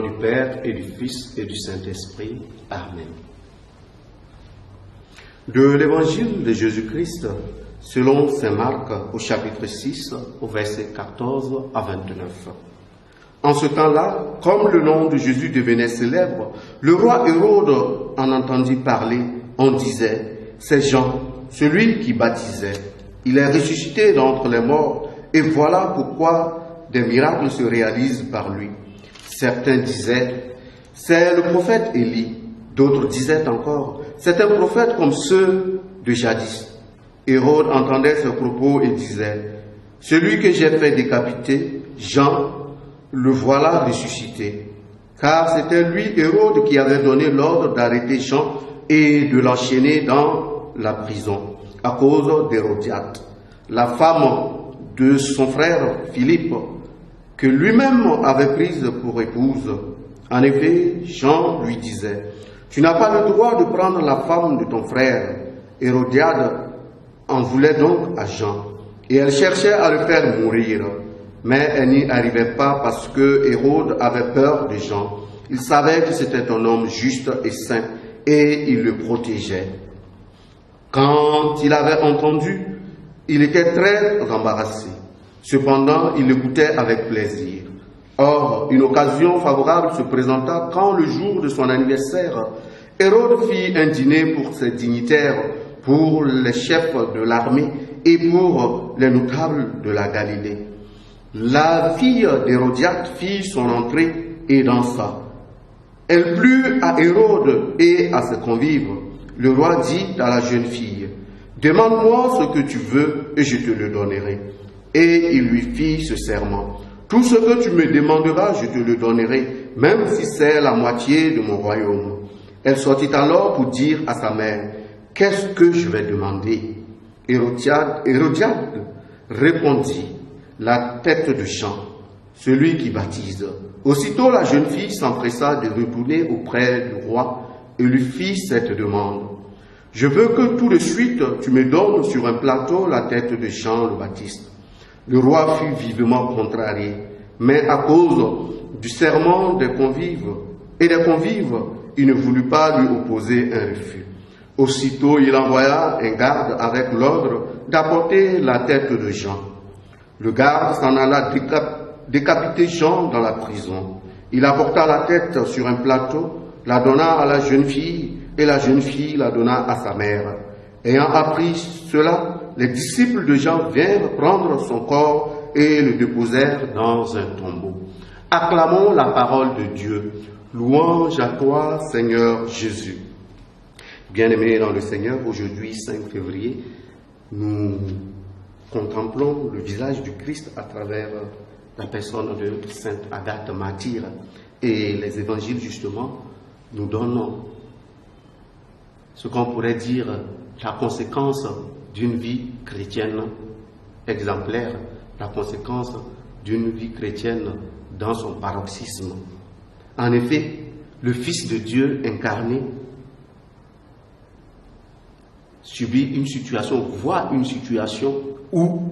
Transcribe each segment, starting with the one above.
nom du Père et du Fils et du Saint-Esprit. Amen. De l'Évangile de Jésus-Christ, selon saint Marc, au chapitre 6, au verset 14 à 29. En ce temps-là, comme le nom de Jésus devenait célèbre, le roi Hérode en entendit parler. On disait, c'est Jean, celui qui baptisait. Il est ressuscité d'entre les morts, et voilà pourquoi des miracles se réalisent par lui. Certains disaient, c'est le prophète Élie. D'autres disaient encore, c'est un prophète comme ceux de jadis. Hérode entendait ce propos et disait, celui que j'ai fait décapiter, Jean, le voilà ressuscité. Car c'était lui, Hérode, qui avait donné l'ordre d'arrêter Jean et de l'enchaîner dans la prison, à cause d'Hérodiade, la femme de son frère Philippe, que lui-même avait prise pour épouse. En effet, Jean lui disait, tu n'as pas le droit de prendre la femme de ton frère. Hérodiade en voulait donc à Jean, et elle cherchait à le faire mourir. Mais elle n'y arrivait pas parce que Hérode avait peur de Jean. Il savait que c'était un homme juste et saint, et il le protégeait. Quand il avait entendu, il était très embarrassé. Cependant, il l'écoutait avec plaisir. Or, une occasion favorable se présenta quand, le jour de son anniversaire, Hérode fit un dîner pour ses dignitaires, pour les chefs de l'armée et pour les notables de la Galilée. La fille d'Hérodiade fit son entrée et dansa. Elle plut à Hérode et à ses convives. Le roi dit à la jeune fille, « Demande-moi ce que tu veux et je te le donnerai. » Et il lui fit ce serment. « Tout ce que tu me demanderas, je te le donnerai, même si c'est la moitié de mon royaume. » Elle sortit alors pour dire à sa mère, « Qu'est-ce que je vais demander ?» Hérodiade répondit, « La tête de Jean, celui qui baptise. » Aussitôt la jeune fille s'empressa de retourner auprès du roi et lui fit cette demande. « Je veux que tout de suite tu me donnes sur un plateau la tête de Jean le Baptiste. » Le roi fut vivement contrarié, mais à cause du serment des convives, il ne voulut pas lui opposer un refus. Aussitôt, il envoya un garde avec l'ordre d'apporter la tête de Jean. Le garde s'en alla décapiter Jean dans la prison. Il apporta la tête sur un plateau, la donna à la jeune fille, et la jeune fille la donna à sa mère. Ayant appris cela, les disciples de Jean vinrent prendre son corps et le déposèrent dans un tombeau. Acclamons la parole de Dieu. Louange à toi, Seigneur Jésus. Bien-aimés dans le Seigneur, aujourd'hui, 5 février, nous contemplons le visage du Christ à travers la personne de Sainte Agathe Martyre. Et les évangiles, justement, nous donnent ce qu'on pourrait dire la conséquence d'une vie chrétienne exemplaire, la conséquence d'une vie chrétienne dans son paroxysme. En effet, le Fils de Dieu incarné subit une situation, voit une situation où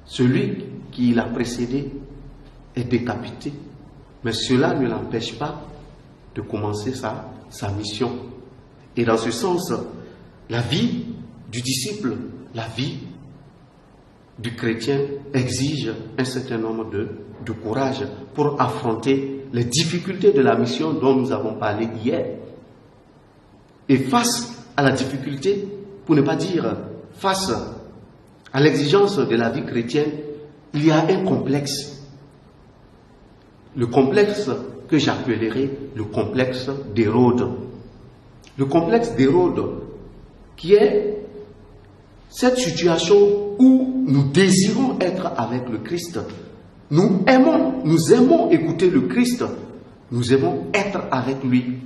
celui qui l'a précédé est décapité, mais cela ne l'empêche pas de commencer sa mission. Et dans ce sens, la vie du disciple, la vie du chrétien exige un certain nombre de courage pour affronter les difficultés de la mission dont nous avons parlé hier. Et face à la difficulté, pour ne pas dire face à l'exigence de la vie chrétienne, il y a un complexe. Le complexe que j'appellerai le complexe d'Hérode. Le complexe d'Hérode, qui est cette situation où nous désirons être avec le Christ. Nous aimons écouter le Christ, nous aimons être avec lui.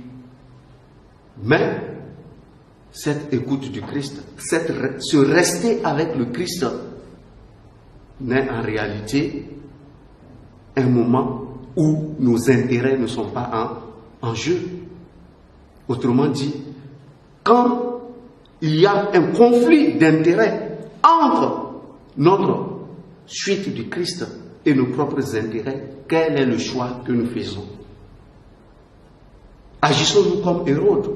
Mais cette écoute du Christ, se rester avec le Christ, n'est en réalité un moment où nos intérêts ne sont pas en jeu. Autrement dit, quand il y a un conflit d'intérêts entre notre suite du Christ et nos propres intérêts, quel est le choix que nous faisons? Agissons-nous comme Hérode?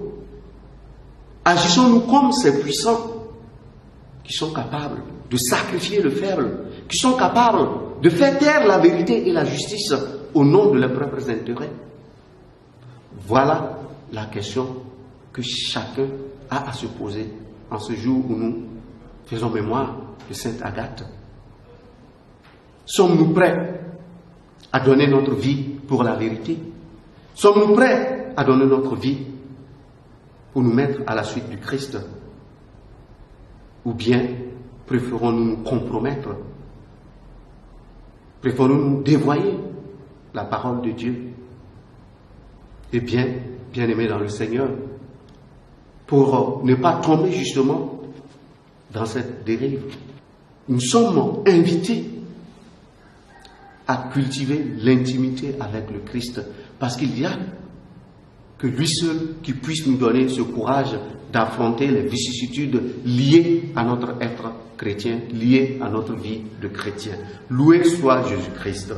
Agissons-nous comme ces puissants qui sont capables de sacrifier le faible, qui sont capables de faire taire la vérité et la justice au nom de leurs propres intérêts? Voilà la question que chacun a à se poser en ce jour où nous faisons mémoire de Sainte Agathe. Sommes-nous prêts à donner notre vie pour la vérité? Sommes-nous prêts à donner notre vie pour nous mettre à la suite du Christ? Ou bien préférons-nous nous compromettre? Préférons-nous dévoyer la parole de Dieu? Eh bien, bien-aimés dans le Seigneur, pour ne pas tomber justement dans cette dérive, nous sommes invités à cultiver l'intimité avec le Christ, parce qu'il n'y a que lui seul qui puisse nous donner ce courage d'affronter les vicissitudes liées à notre être chrétien, liées à notre vie de chrétien. Loué soit Jésus-Christ.